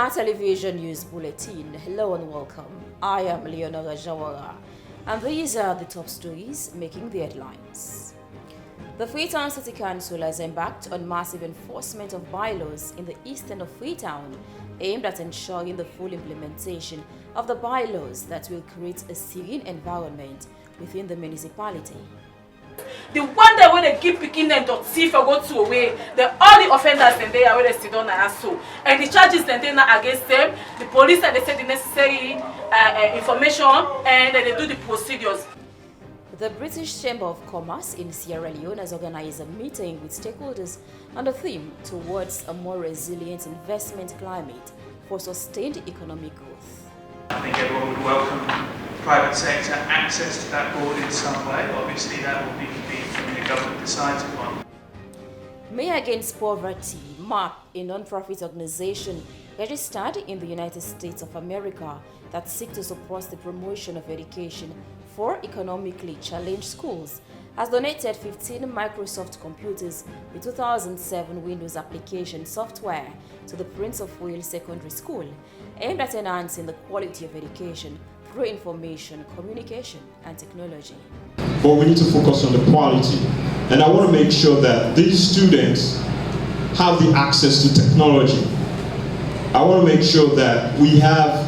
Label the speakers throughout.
Speaker 1: Star Television News Bulletin. Hello and welcome. I am Leonora Jawara, and these are the top stories making the headlines. The Freetown City Council has embarked on massive enforcement of bylaws in the east end of Freetown, aimed at ensuring the full implementation of the bylaws that will create a serene environment within the municipality.
Speaker 2: The one day when they keep picking them to see for go to away, all the offenders then they are where they sit down and so, and the charges then they are against them. The police and they say the necessary information and then they do the procedures.
Speaker 1: The British Chamber of Commerce in Sierra Leone has organized a meeting with stakeholders on the theme towards a more resilient investment climate for sustained economic growth.
Speaker 3: I think everyone would welcome private sector access to that board in some way. Obviously that will be something the government decides upon.
Speaker 1: May Against Poverty, MAP, a non-profit organization registered in the United States of America that seeks to support the promotion of education for economically challenged schools, has donated 15 Microsoft computers with 2007 Windows application software to the Prince of Wales Secondary School, aimed at enhancing the quality of education through information, communication, and technology.
Speaker 4: But we need to focus on the quality. And I want to make sure that these students have the access to technology. I want to make sure that we have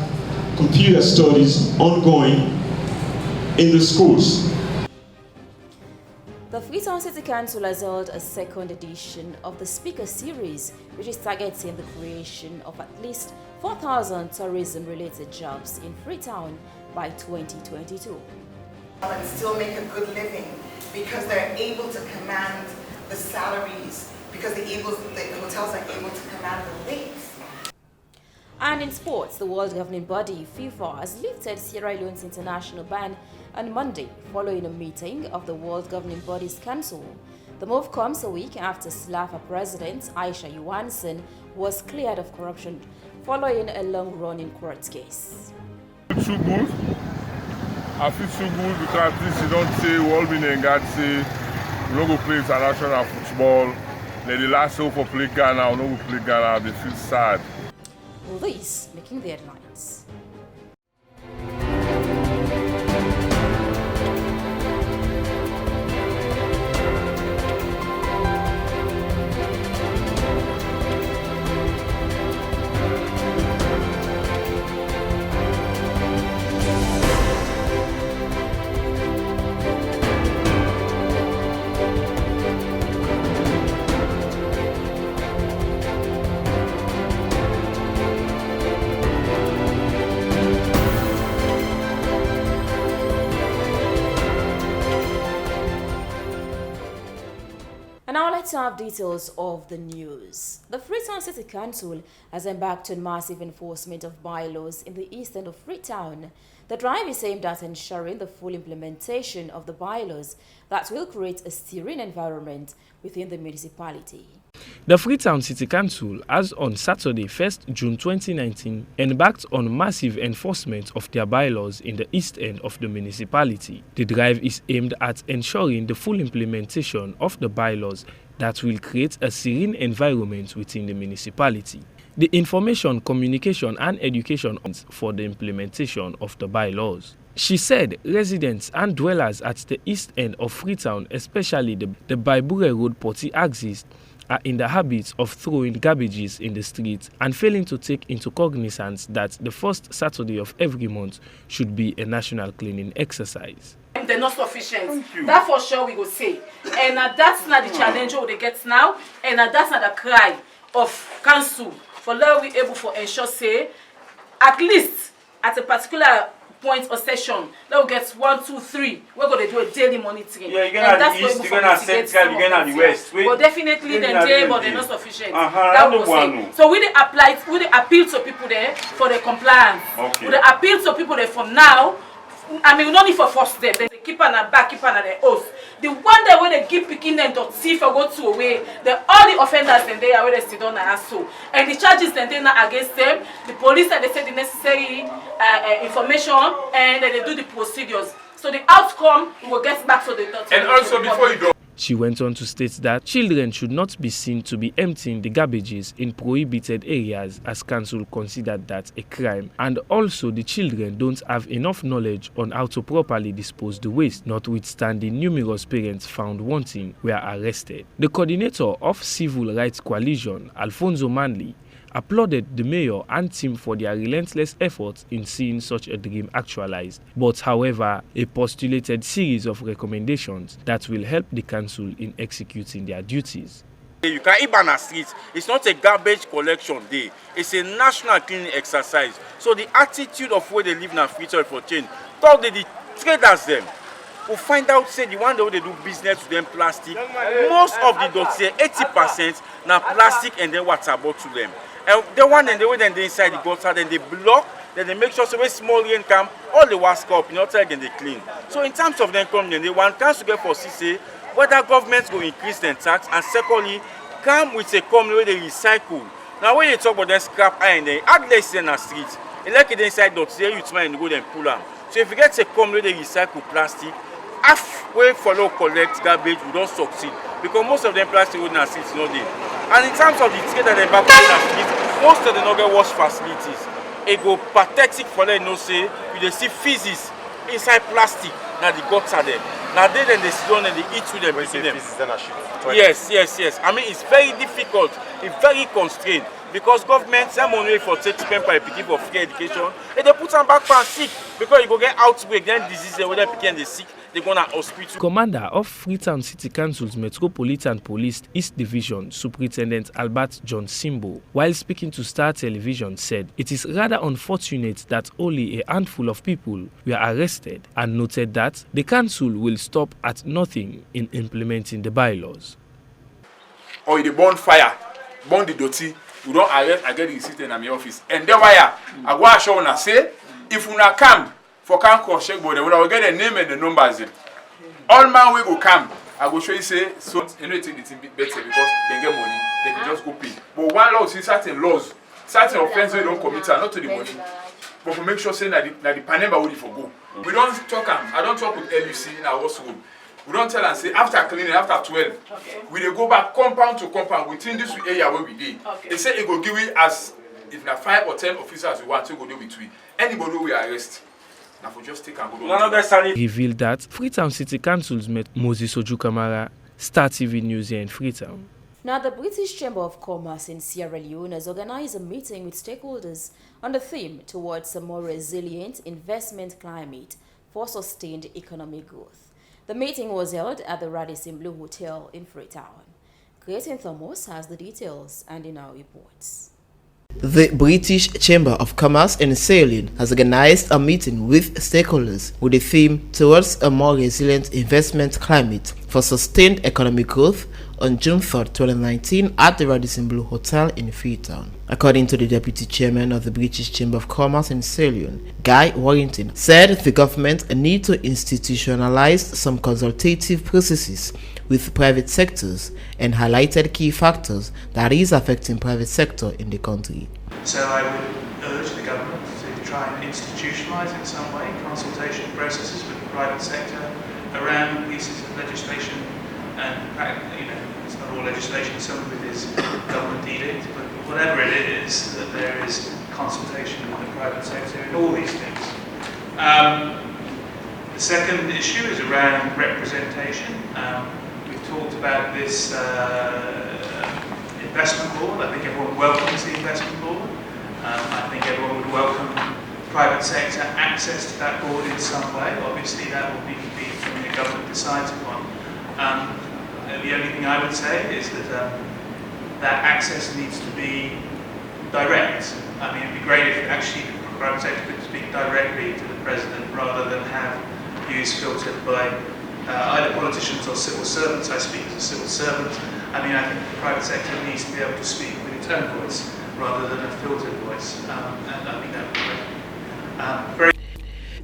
Speaker 4: computer studies ongoing in the schools.
Speaker 1: The Freetown City Council has held a second edition of the Speaker Series, which is targeting the creation of at least 4,000 tourism-related jobs in Freetown by 2022.
Speaker 5: And still make a good living because they're able to command the salaries, because the hotels are able to command the rates.
Speaker 1: And in sports, the world governing body, FIFA, has lifted Sierra Leone's international ban on Monday following a meeting of the World Governing Bodies Council. The move comes a week after SLAFA President Aisha Johansson was cleared of corruption following a long-running court case.
Speaker 6: It's too good. I feel too good because at least you don't say World Winning say we don't go play international football. Then the last hope for play Ghana, we don't go play Ghana, they feel sad.
Speaker 1: All this making the headlines. And now let's have details of the news. The Freetown City Council has embarked on massive enforcement of bylaws in the east end of Freetown. The drive is aimed at ensuring the full implementation of the bylaws that will create a serene environment within the municipality.
Speaker 7: The Freetown City Council has on Saturday, 1st June 2019, embarked on massive enforcement of their bylaws in the east end of the municipality. The drive is aimed at ensuring the full implementation of the bylaws that will create a serene environment within the municipality. The information, communication and education for the implementation of the bylaws. She said residents and dwellers at the east end of Freetown, especially the Baibure Road Poti axis, are in the habit of throwing garbages in the streets and failing to take into cognizance that the first Saturday of every month should be a national cleaning exercise.
Speaker 2: They're not sufficient. That for sure we go say. And that's not the challenge we get now. And that's not the cry of council for let we able to ensure say at least at a particular point or session, let we get 1, 2, 3. We're going to do a daily monitoring.
Speaker 8: Yeah, you're going to the east, you're going to central, you're going to the west.
Speaker 2: But definitely they're there, but they're not sufficient.
Speaker 8: That
Speaker 2: we say. So we appeal to people there for the compliance.
Speaker 8: Okay.
Speaker 2: We appeal to people there from now. I mean, we don't need for first step. They keep on the back, keep on the host. The one day when they keep picking them to see for go to away, all the offenders then they are where they sit down and so, and the charges then they are against them. The police and they say the necessary information and then they do the procedures. So the outcome will get back to the.
Speaker 6: And also before you go.
Speaker 7: She went on to state that children should not be seen to be emptying the garbages in prohibited areas, as council considered that a crime, and also the children don't have enough knowledge on how to properly dispose the waste, notwithstanding numerous parents found wanting were arrested. The coordinator of Civil Rights Coalition, Alfonso Manley, applauded the mayor and team for their relentless efforts in seeing such a dream actualized, but however, a postulated series of recommendations that will help the council in executing their duties.
Speaker 8: You can Ibana Street, it's not a garbage collection day, it's a national cleaning exercise. So the attitude of where they live now future for change. Talk to the traders them. We'll find out, say the one that they do business with them plastic. Most of the dots say 80% now plastic and then water bottle to them. And the one and the way then they inside the gutter, then they block, then they make sure so when small rain come, all the wash up, you know, again they clean. So in terms of them coming, they want council to get for CC, whether governments go increase their tax, and secondly, come with a company where they recycle. Now when you talk about them scrap iron, they add less in the street. And like it inside dots, they you try and go and pull them. So if you get a company where they recycle plastic, halfway follow collect garbage, we don't succeed. Because most of them plastic would not sit, no day. And in terms of the trade that they back on the street, most of the no get wash facilities. It go pathetic for them, no say, you see feces inside plastic, now the guts are there. Now they then they sit down and they eat with them. Yes. I mean, it's very difficult, it's very constrained. Because government, some money for take spend by picking for free education, and they put them back for sick because you go get outbreak, then disease, when they picking the sick, they go to hospital.
Speaker 7: Commander of Freetown City Council's Metropolitan Police East Division, Superintendent Albert John Simbo, while speaking to Star Television, said it is rather unfortunate that only a handful of people were arrested, and noted that the council will stop at nothing in implementing the bylaws.
Speaker 9: Or the bonfire, burn the dirty. We don't arrest, I get the receipt in my office. And then why I go and show and say, if you not come for can't cross check board, when I will get the name and the numbers in. All man we go come, I go show you say, so you know it's a bit better because they get money, they can just go pay. But one law is certain laws, certain offenses we don't commit are not to the money. But we make sure say that the panel will for go. We don't talk, I don't talk with LUC in our house room. We don't tell and say after cleaning, after 12, we dey go back compound to compound within this area where we did. They say it go give it as if na 5 or 10 officers we want to go do with we. Anybody we arrest, now for just take and go do.
Speaker 7: Revealed that Freetown City Council's met Moses Ojukamara, Star TV News here in Freetown.
Speaker 1: Now, the British Chamber of Commerce in Sierra Leone has organized a meeting with stakeholders on the theme towards a more resilient investment climate for sustained economic growth. The meeting was held at the Radisson Blu Hotel in Freetown. Clayton Thomas has the details and in our reports.
Speaker 10: The British Chamber of Commerce in Sierra Leone has organized a meeting with stakeholders with the theme towards a more resilient investment climate for sustained economic growth on June 3, 2019 at the Radisson Blu Hotel in Freetown. According to the Deputy Chairman of the British Chamber of Commerce in Sierra Leone, Guy Warrington, said the government need to institutionalize some consultative processes with private sectors and highlighted key factors that is affecting private sector in the country.
Speaker 3: So I would urge the government to try and institutionalise in some way consultation processes with the private sector around pieces of legislation, and you know, it's not all legislation, some of it is government edict, but whatever it is, that there is consultation with the private sector in all these things. The second issue is around representation. We've talked about this investment board. I think everyone welcomes the investment board. I think everyone would welcome private sector access to that board in some way. Obviously that will be something the government decides upon. The only thing I would say is that that access needs to be direct. I mean, it'd be great if actually the private sector could speak directly to the president rather than have views filtered by either politicians or civil servants. I speak as a civil servant. I mean, I think the private sector needs to be able to speak with its own voice rather than a filtered voice, and I think that would be great.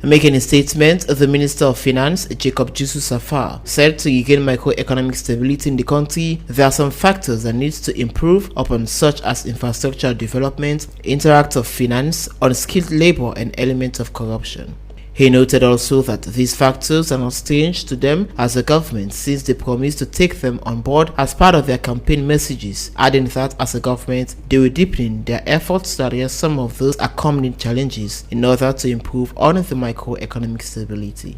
Speaker 10: Making a statement, the Minister of Finance, Jacob Jusu Safar, said to regain macroeconomic stability in the country, there are some factors that need to improve upon, such as infrastructure development, interactive finance, unskilled labor, and elements of corruption. He noted also that these factors are not strange to them as a government since they promised to take them on board as part of their campaign messages, adding that as a government they will deepen their efforts to address some of those accompanying challenges in order to improve on the microeconomic stability.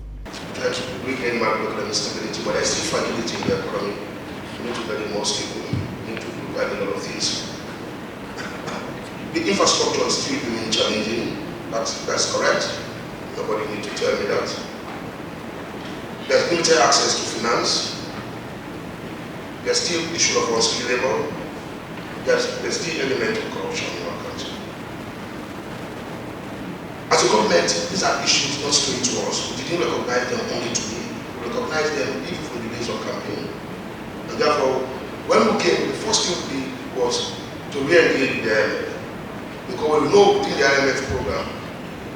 Speaker 11: Try to regain macroeconomic stability, but there's still fragility in the economy. We need to get it more stable. We need to look at a lot of things. The infrastructure is still being challenging. That's correct. Nobody needs to tell me that. There's limited access to finance. There's still issue of unskilled labor. There's still element of corruption in our country. As a government, these are issues not strange to us. We didn't recognize them only today. We recognize them even from the days of campaign. And therefore, when we came, the first thing we did was to re-engage the IMF. Because we know within the IMF program,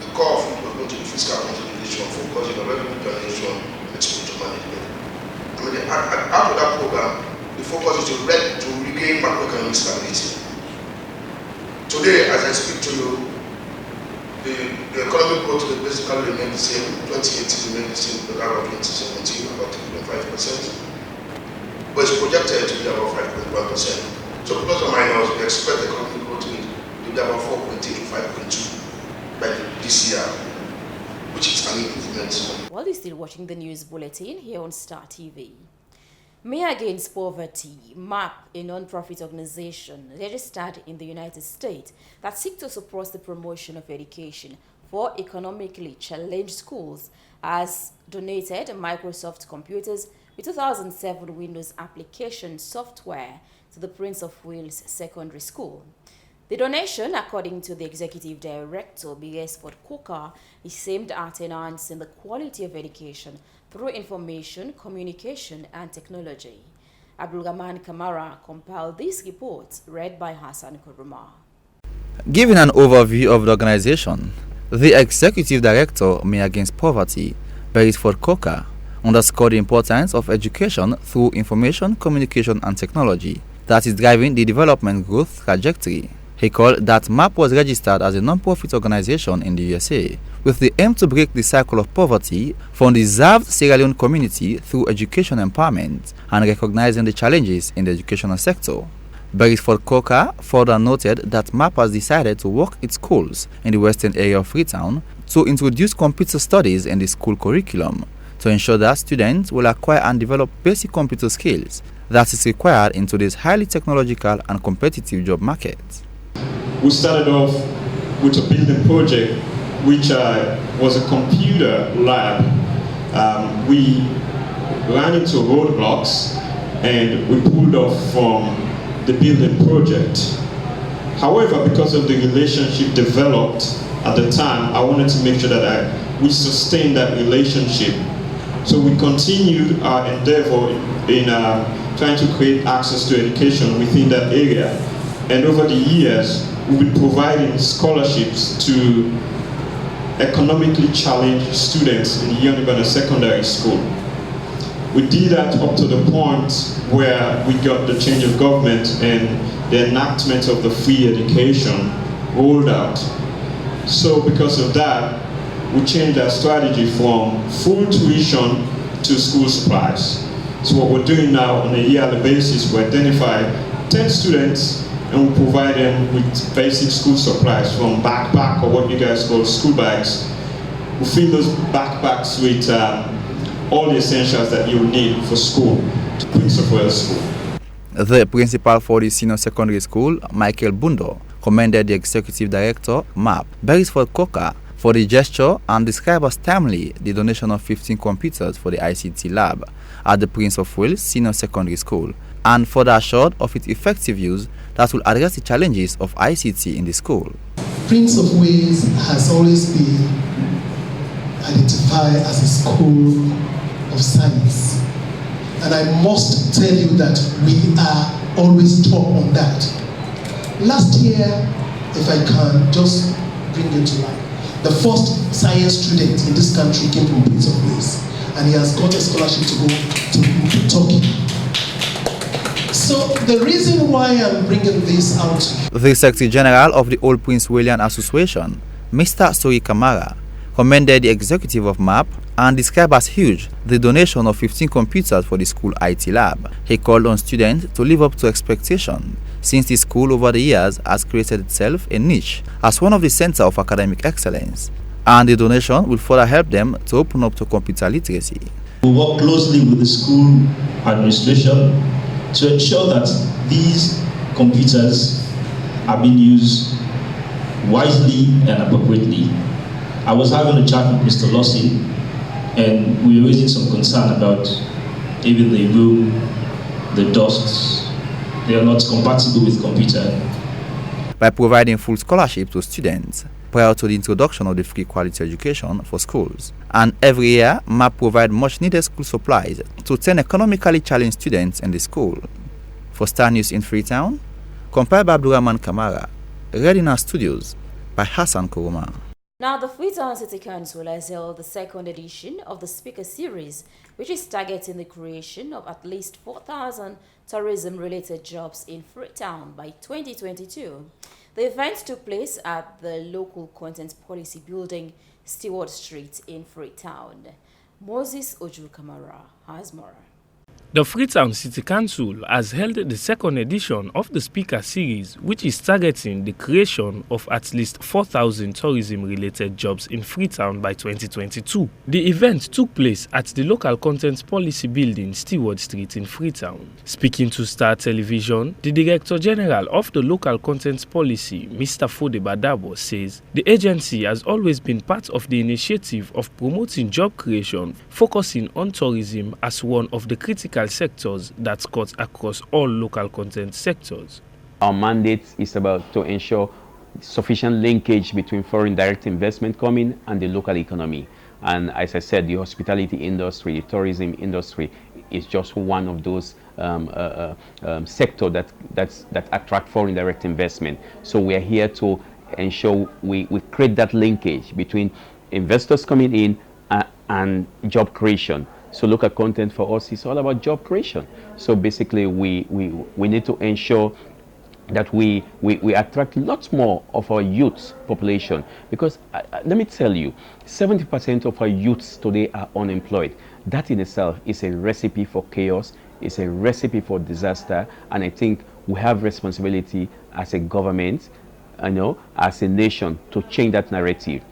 Speaker 11: the core of it was going to be fiscal consolidation, focusing on revenue generation and expenditure management. I mean, after that program, the focus is to regain macroeconomic stability. Today, as I speak to you, the economic growth will basically remain the same. 2018 remained the same with that of 2017, about 3.5%. But it's projected to be about 5.1%. So plus or minus, we expect the economic growth rate to be about 4.8 to 5.2 by this year, which is an improvement.
Speaker 1: While you're still watching the news bulletin here on Star TV. Maya Against Poverty, MAP, a non-profit organization registered in the United States that seeks to support the promotion of education for economically challenged schools, has donated Microsoft computers with 2007 Windows application software to the Prince of Wales Secondary School. The donation, according to the Executive Director, Beresford Coker, is aimed at enhancing the quality of education through information, communication, and technology. Abdulrahman Kamara compiled this report, read by Hassan Kuruma.
Speaker 12: Giving an overview of the organization, the Executive Director, Maya Against Poverty, Beresford Coker, underscored the importance of education through information, communication, and technology that is driving the development growth trajectory. He called that MAP was registered as a non-profit organization in the USA with the aim to break the cycle of poverty for undeserved Sierra Leone community through education empowerment and recognizing the challenges in the educational sector. Beresford Coker further noted that MAP has decided to work its schools in the western area of Freetown to introduce computer studies in the school curriculum to ensure that students will acquire and develop basic computer skills that is required in today's highly technological and competitive job market.
Speaker 4: We started off with a building project which was a computer lab. We ran into roadblocks and we pulled off from the building project. However, because of the relationship developed at the time, I wanted to make sure that we sustained that relationship. So we continued our endeavor in trying to create access to education within that area. And over the years, we've been providing scholarships to economically challenged students in Yonibana Secondary School. We did that up to the point where we got the change of government and the enactment of the free education rolled out. So because of that, we changed our strategy from full tuition to school supplies. So what we're doing now on a yearly basis, we identify 10 students and we provide them with basic school supplies, from backpack or what you guys call school bags. We fill those backpacks with all the essentials that you need for school to Prince of Wales School.
Speaker 12: The principal for the senior secondary school, Michael Bundo, commended the executive director, MAP, Beresford Coker, for the gesture and described as timely the donation of 15 computers for the ICT lab at the Prince of Wales Senior Secondary School, and further assured of its effective use that will address the challenges of ICT in the school.
Speaker 13: Prince of Wales has always been identified as a school of science, and I must tell you that we are always top on that. Last year, if I can just bring it to life, the first science student in this country came from Prince of Wales, and he has got a scholarship to go to Turkey. So the reason why I'm bringing this out,
Speaker 12: the Secretary General of the Old Prince William Association, Mr. Suri Kamara, commended the executive of MAP and described as huge the donation of 15 computers for the school IT lab. He called on students to live up to expectation, since the school over the years has created itself a niche as one of the centers of academic excellence, and the donation will further help them to open up to computer literacy.
Speaker 4: We work closely with the school administration to ensure that these computers are being used wisely and appropriately. I was having a chat with Mr. Lossin, and we were raising some concern about even the room, the dust. They are not compatible with computer.
Speaker 12: By providing full scholarship to students prior to the introduction of the free quality education for schools. And every year, MAP provides much needed school supplies to 10 economically challenged students in the school. For Star News in Freetown, compiled by Abdurrahman Kamara, read in our studios by Hassan Kuruma.
Speaker 1: Now, the Freetown City Council has held the second edition of the Speaker Series, which is targeting the creation of at least 4,000 tourism-related jobs in Freetown by 2022. The event took place at the Local Content Policy Building, Stewart Street in Freetown. Moses Oju Kamara has more.
Speaker 7: The Freetown City Council has held the second edition of the Speaker Series, which is targeting the creation of at least 4,000 tourism-related jobs in Freetown by 2022. The event took place at the Local Content Policy Building, Stewart Street in Freetown. Speaking to Star Television, the Director General of the Local Content Policy, Mr. Fode Badabo, says the agency has always been part of the initiative of promoting job creation, focusing on tourism as one of the critical sectors that cuts across all local content sectors.
Speaker 14: Our mandate is about to ensure sufficient linkage between foreign direct investment coming and the local economy. And as I said, the hospitality industry, the tourism industry is just one of those sectors that attract foreign direct investment. So we are here to ensure we create that linkage between investors coming in and job creation. So local content for us is all about job creation. So basically we need to ensure that we attract lots more of our youth population, because let me tell you, 70% of our youths today are unemployed. That in itself is a recipe for chaos, it's a recipe for disaster, and I think we have responsibility as a government, as a nation, to change that narrative.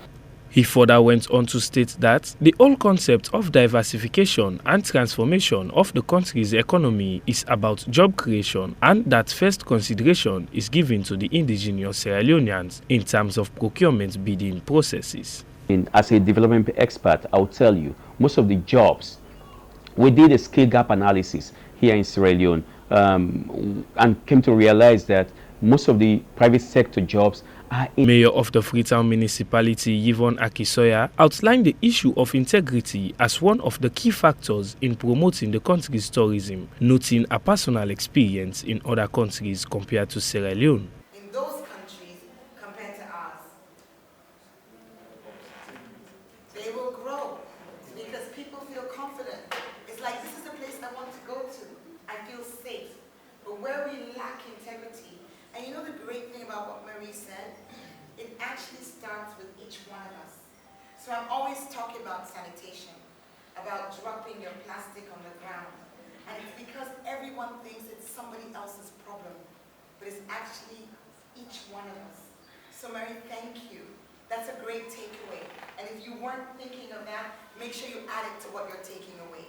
Speaker 7: He further went on to state that the whole concept of diversification and transformation of the country's economy is about job creation, and that first consideration is given to the indigenous Sierra Leoneans in terms of procurement bidding processes.
Speaker 14: As a development expert, I'll tell you, most of the jobs, we did a skill gap analysis here in Sierra Leone and came to realize that most of the private sector jobs
Speaker 7: Mayor of the Freetown Municipality, Yvonne Akisoya, outlined the issue of integrity as one of the key factors in promoting the country's tourism, noting a personal experience in other countries compared to Sierra Leone.
Speaker 5: In those countries compared to ours, they will grow because people feel confident. It's like, this is a place I want to go to. I feel safe. But where we lack integrity, and you know the great thing about what Marie said? It actually starts with each one of us. So I'm always talking about sanitation, about dropping your plastic on the ground. And it's because everyone thinks it's somebody else's problem, but it's actually each one of us. So Marie, thank you. That's a great takeaway. And if you weren't thinking of that, make sure you add it to what you're taking away.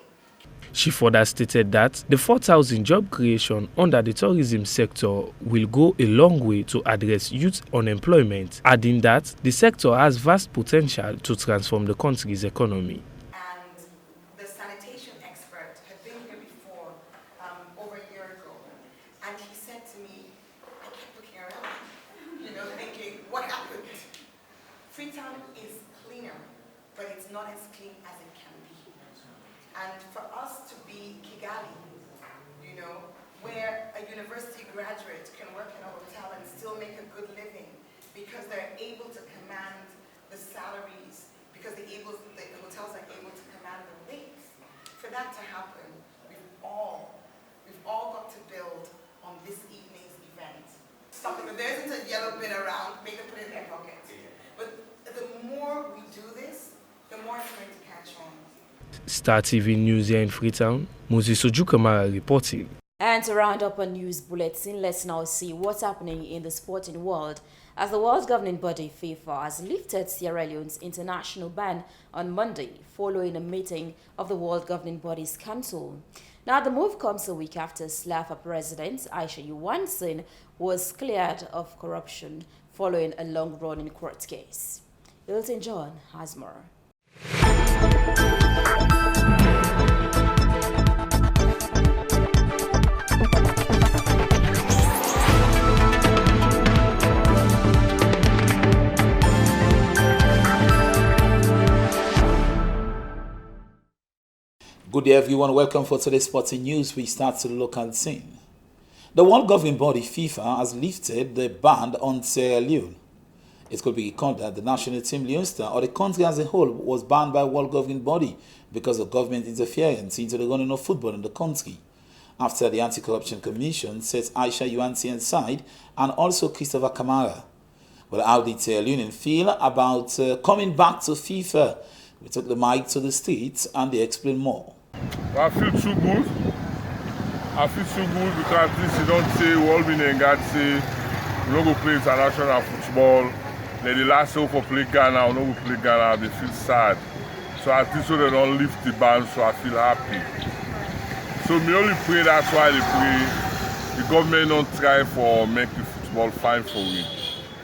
Speaker 7: She further stated that the 4,000 job creation under the tourism sector will go a long way to address youth unemployment, adding that the sector has vast potential to transform the country's economy.
Speaker 5: And the sanitation expert had been here before, over a year ago, and he said to me, I kept looking around, thinking, what happened? Freetown is cleaner, but it's not as clean as it can be. And for us to be Kigali, where a university graduate can work in a hotel and still make a good living because they're able to command the salaries, because the hotels are able to command the rates. For that to happen, we've all got to build on this evening's event. Something, if there isn't a yellow bin around, make them put it in their pocket. But the more we do this,
Speaker 7: Star TV News here in Freetown, Moses Ojukamara reporting.
Speaker 1: And to round up a news bulletin, let's now see what's happening in the sporting world as the world governing body FIFA has lifted Sierra Leone's international ban on Monday following a meeting of the world governing body's council. Now, the move comes a week after SLAFA president Aisha Johansson was cleared of corruption following a long-running court case. Elton John has more.
Speaker 15: Good day, everyone. Welcome for today's sporting news. We start to the local scene. The world governing body FIFA has lifted the ban on Sierra Leone. It could be recalled that the national team Leonestar, or the country as a whole, was banned by world governing body because of government interference into the running of football in the country. After the Anti-Corruption Commission set Aisha Johansson aside and also Christopher Kamara. Well, how did Sierra Leone feel about coming back to FIFA? We took the mic to the streets and they explain more.
Speaker 6: I feel too good. I feel too good because at least you don't say we all been in God say we don't go play international football. Like the last hope for play Ghana, we don't go play Ghana, they feel sad. So at least so they don't lift the ban, so I feel happy. So me only pray that's why they pray. The government don't try for make the football fine for we.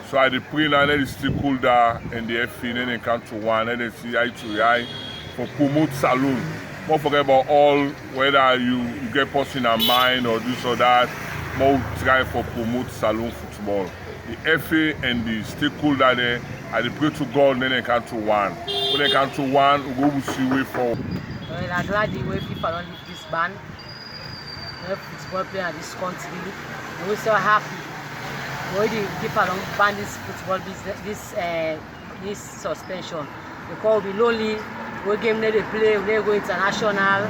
Speaker 6: So I pray now that it's still cool down in the FA, then they come to one, then they see eye to eye for promote saloon. Don't forget about all, whether you get person in mind or this or that, more try for promote saloon football. The FA and the stakeholder there, I pray to God, then they come to one. When they come to one, we go see way forward.
Speaker 16: Well, I'm glad the way people don't leave this ban. No football player in this country. We're so happy. Why the people don't ban this football business, this suspension? Because we'll be lonely. We game they play, we go international.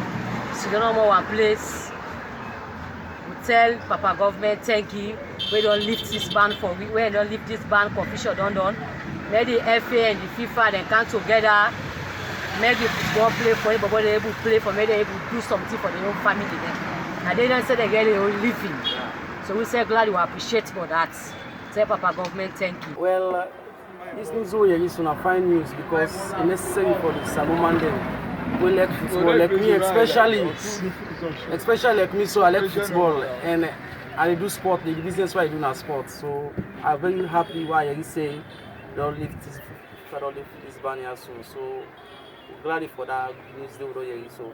Speaker 16: So they don't know one place. We tell Papa government thank you. We don't lift this ban for we don't lift this ban for official done. Let the FA and the FIFA then come together. Make the football play for everybody able to play for me, they able to do something for their own family then. And they don't say they get their own living. So we say glad we appreciate for that. Tell Papa government thank you.
Speaker 17: Well, this news is a fine news because it's necessary for the Salomon then. We like football, like me especially like me, so I like football and I do sport, the business why I do now sport. So I'm very happy why you say don't lift this ban here so glad for that news they will hear so.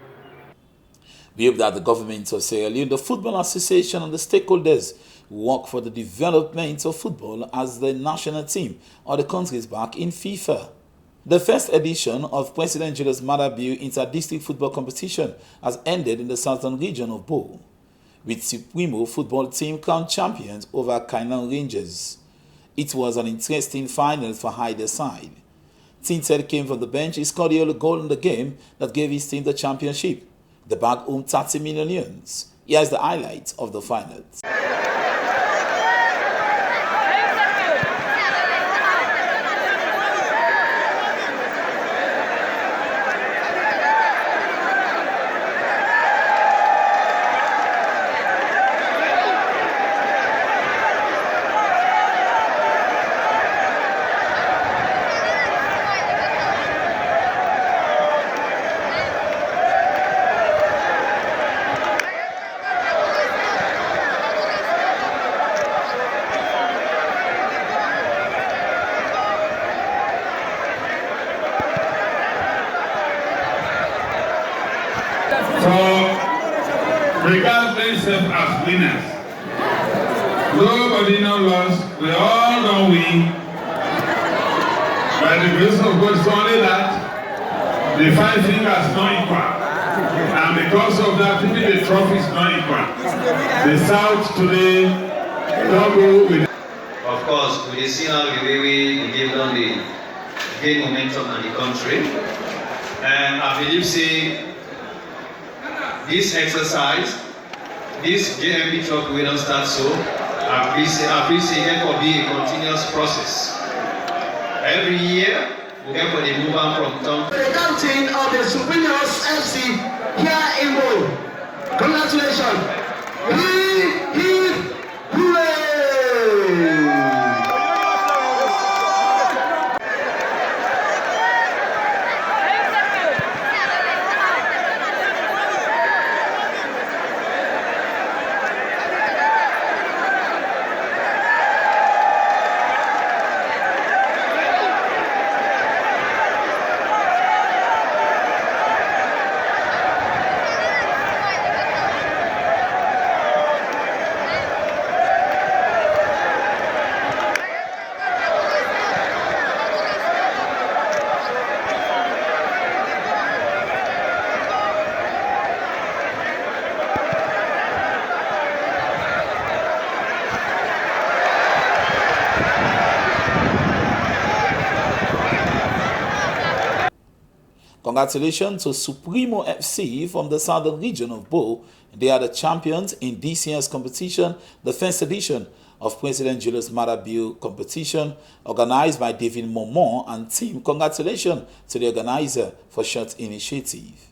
Speaker 15: We hope that the government of Sierra Leone, the Football Association and the stakeholders work for the development of football as the national team or the country is back in FIFA. The first edition of President Julius Maada Bio Inter-District Football Competition has ended in the southern region of Bo, with Supremo football team crowned champions over Kainan Rangers. It was an interesting final for either side. Tinted came from the bench, he scored the only goal in the game that gave his team the championship. The bag home 30 million. Here's the highlights of the finals.
Speaker 18: Regard themselves as winners. Nobody no lost. We all don't win. By the grace of God, it's only that the 5 fingers don't equal. And because of that, even the trophies don't equal. The South today don't go with.
Speaker 19: Of course, we see now the way we give them the gain momentum in the country. And I believe this exercise, this JMB talk we don't start so. I appreciate it for being a continuous process. Every year Okay, for the move on from Tom.
Speaker 20: The captain of the Superiors FC here in Bo. Congratulations. Hooray!
Speaker 15: Congratulations to Supremo FC from the southern region of Bo. They are the champions in this year's competition, the first edition of President Julius Maada Bio competition, organized by David Momon and team. Congratulations to the organizer for such initiative.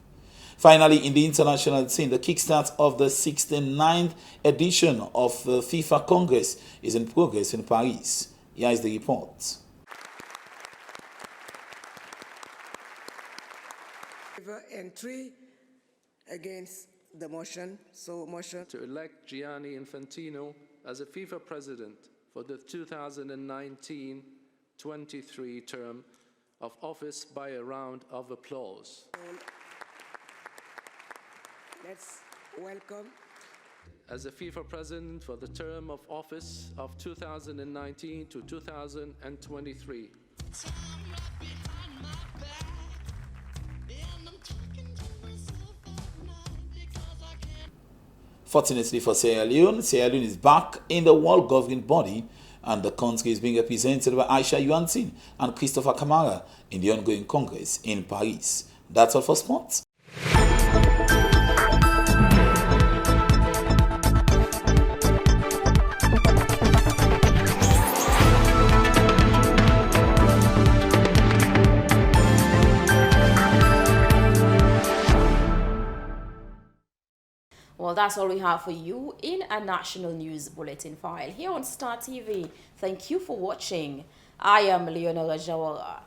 Speaker 15: Finally, in the international scene, the kickstart of the 69th edition of the FIFA Congress is in progress in Paris. Here is the report.
Speaker 21: And 3 against the motion. So motion
Speaker 22: to elect Gianni Infantino as a FIFA president for the 2019-23 term of office by a round of applause.
Speaker 21: Let's welcome.
Speaker 22: As a FIFA president for the term of office of 2019 to 2023.
Speaker 15: Fortunately for Sierra Leone is back in the world governing body, and the country is being represented by Aisha Yuantin and Christopher Kamara in the ongoing Congress in Paris. That's all for sports.
Speaker 1: Well, that's all we have for you in a national news bulletin file here on Star TV. Thank you for watching. I am Leonora Jawara.